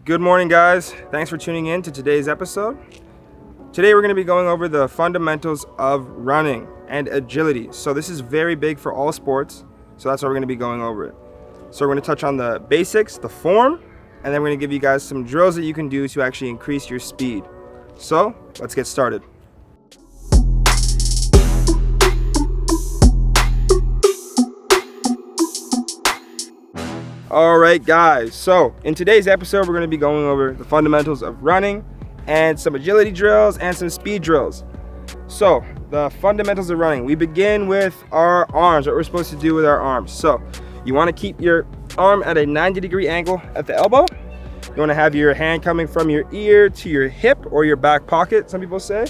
Good morning, guys. Thanks for tuning in to today's episode. Today we're going to be going over the fundamentals of running and agility. So this is very big for all sports, so that's why we're going to be going over it. So we're going to touch on the basics, the form, and then we're going to give you guys some drills that you can do to actually increase your speed. So let's get started. Alright guys, so in today's episode we're going to be going over the fundamentals of running and some agility drills and some speed drills. So the fundamentals of running, we begin with our arms, what we're supposed to do with our arms. So you want to keep your arm at a 90-degree angle at the elbow. You want to have your hand coming from your ear to your hip or your back pocket, some people say,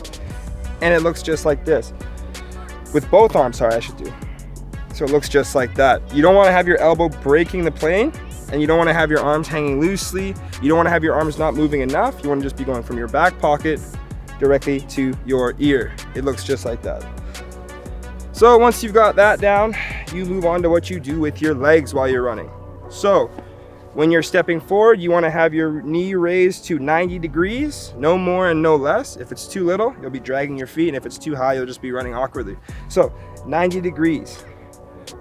and it looks just like this. With both arms, sorry, I should do. So it looks just like that. You don't want to have your elbow breaking the plane, and you don't want to have your arms hanging loosely. You don't want to have your arms not moving enough. You want to just be going from your back pocket directly to your ear. It looks just like that. So once you've got that down, you move on to what you do with your legs while you're running. So when you're stepping forward, you want to have your knee raised to 90 degrees, no more and no less. If it's too little, you'll be dragging your feet, and if it's too high, you'll just be running awkwardly. So 90 degrees.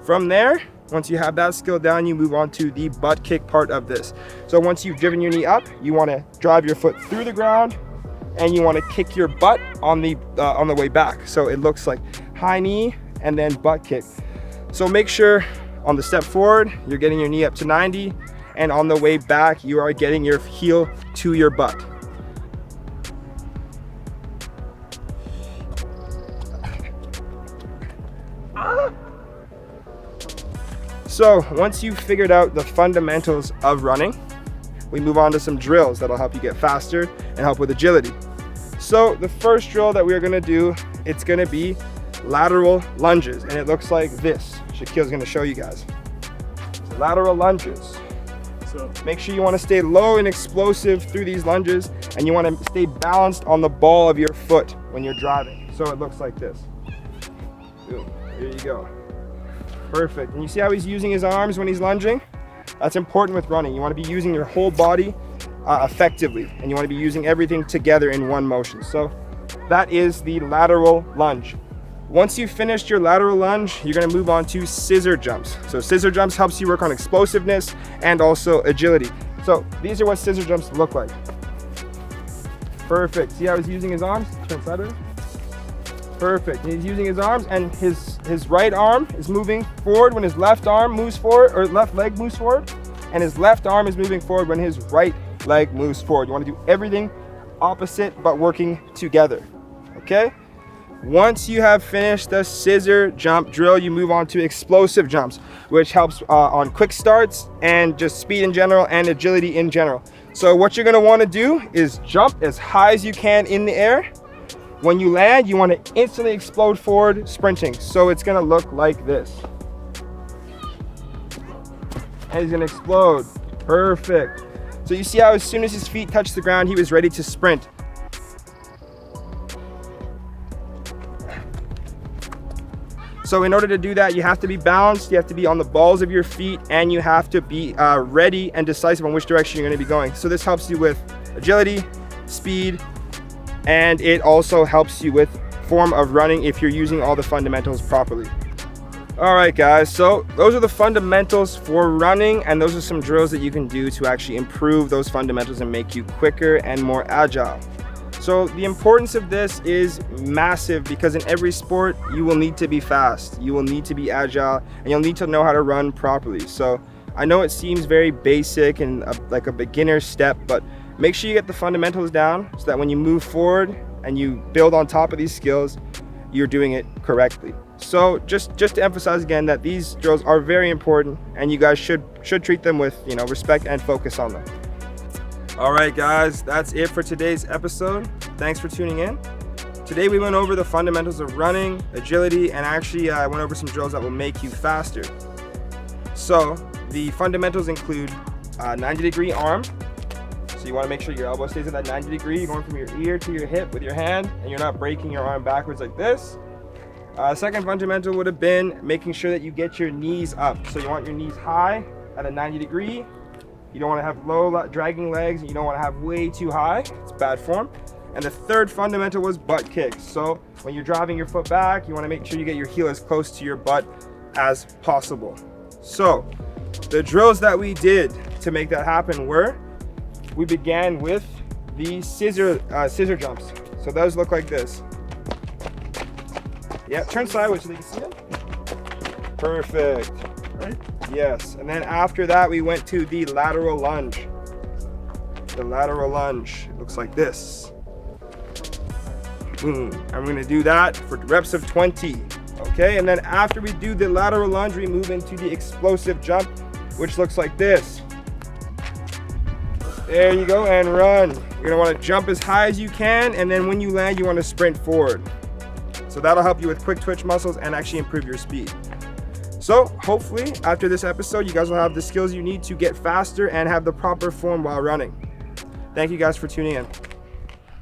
From there, once you have that skill down, you move on to the butt kick part of this. So once you've driven your knee up, you want to drive your foot through the ground, and you want to kick your butt on the way back. So it looks like high knee and then butt kick. So make sure on the step forward, you're getting your knee up to 90, and on the way back, you are getting your heel to your butt. So once you've figured out the fundamentals of running, we move on to some drills that'll help you get faster and help with agility. So the first drill that we're gonna do, it's gonna be lateral lunges, and it looks like this. Shaquille's gonna show you guys. So lateral lunges. So make sure you wanna stay low and explosive through these lunges, and you wanna stay balanced on the ball of your foot when you're driving. So it looks like this. Boom, here you go. Perfect. And you see how he's using his arms when he's lunging? That's important with running. You want to be using your whole body effectively, and you want to be using everything together in one motion. So that is the lateral lunge. Once you've finished your lateral lunge, you're going to move on to scissor jumps. So scissor jumps helps you work on explosiveness and also agility. So these are what scissor jumps look like. Perfect. See how he's using his arms? Turn sideways. Perfect. He's using his arms, and his right arm is moving forward when his left arm moves forward, or left leg moves forward, and his left arm is moving forward when his right leg moves forward. You want to do everything opposite but working together. Okay? Once you have finished the scissor jump drill, you move on to explosive jumps, which helps on quick starts and just speed in general and agility in general. So what you're going to want to do is jump as high as you can in the air. When you land, you want to instantly explode forward, sprinting. So it's going to look like this. And he's going to explode. Perfect. So you see how as soon as his feet touched the ground, he was ready to sprint. So in order to do that, you have to be balanced, you have to be on the balls of your feet, and you have to be ready and decisive on which direction you're going to be going. So this helps you with agility, speed, and it also helps you with form of running if you're using all the fundamentals properly. All right, guys, so those are the fundamentals for running, and those are some drills that you can do to actually improve those fundamentals and make you quicker and more agile. So the importance of this is massive, because in every sport, you will need to be fast, you will need to be agile, and you'll need to know how to run properly. So I know it seems very basic and like a beginner step, but make sure you get the fundamentals down so that when you move forward and you build on top of these skills, you're doing it correctly. So just to emphasize again that these drills are very important, and you guys should treat them with respect and focus on them. All right, guys, that's it for today's episode. Thanks for tuning in. Today we went over the fundamentals of running, agility, and actually I went over some drills that will make you faster. So the fundamentals include 90-degree arm. So you want to make sure your elbow stays at that 90 degree. You're going from your ear to your hip with your hand, and you're not breaking your arm backwards like this. Second fundamental would have been making sure that you get your knees up. So you want your knees high at a 90 degree. You don't want to have low dragging legs, and you don't want to have way too high. It's bad form. And the third fundamental was butt kicks. So when you're driving your foot back, you want to make sure you get your heel as close to your butt as possible. So the drills that we did to make that happen were, we began with the scissor jumps. So those look like this. Yeah, turn sideways so they can see it. Perfect. Right? Yes. And then after that, we went to the lateral lunge. The lateral lunge looks like this. Boom. I'm going to do that for reps of 20. Okay, and then after we do the lateral lunge, we move into the explosive jump, which looks like this. There you go, and run. You're gonna wanna jump as high as you can, and then when you land, you wanna sprint forward. So that'll help you with quick twitch muscles and actually improve your speed. So hopefully, after this episode, you guys will have the skills you need to get faster and have the proper form while running. Thank you guys for tuning in.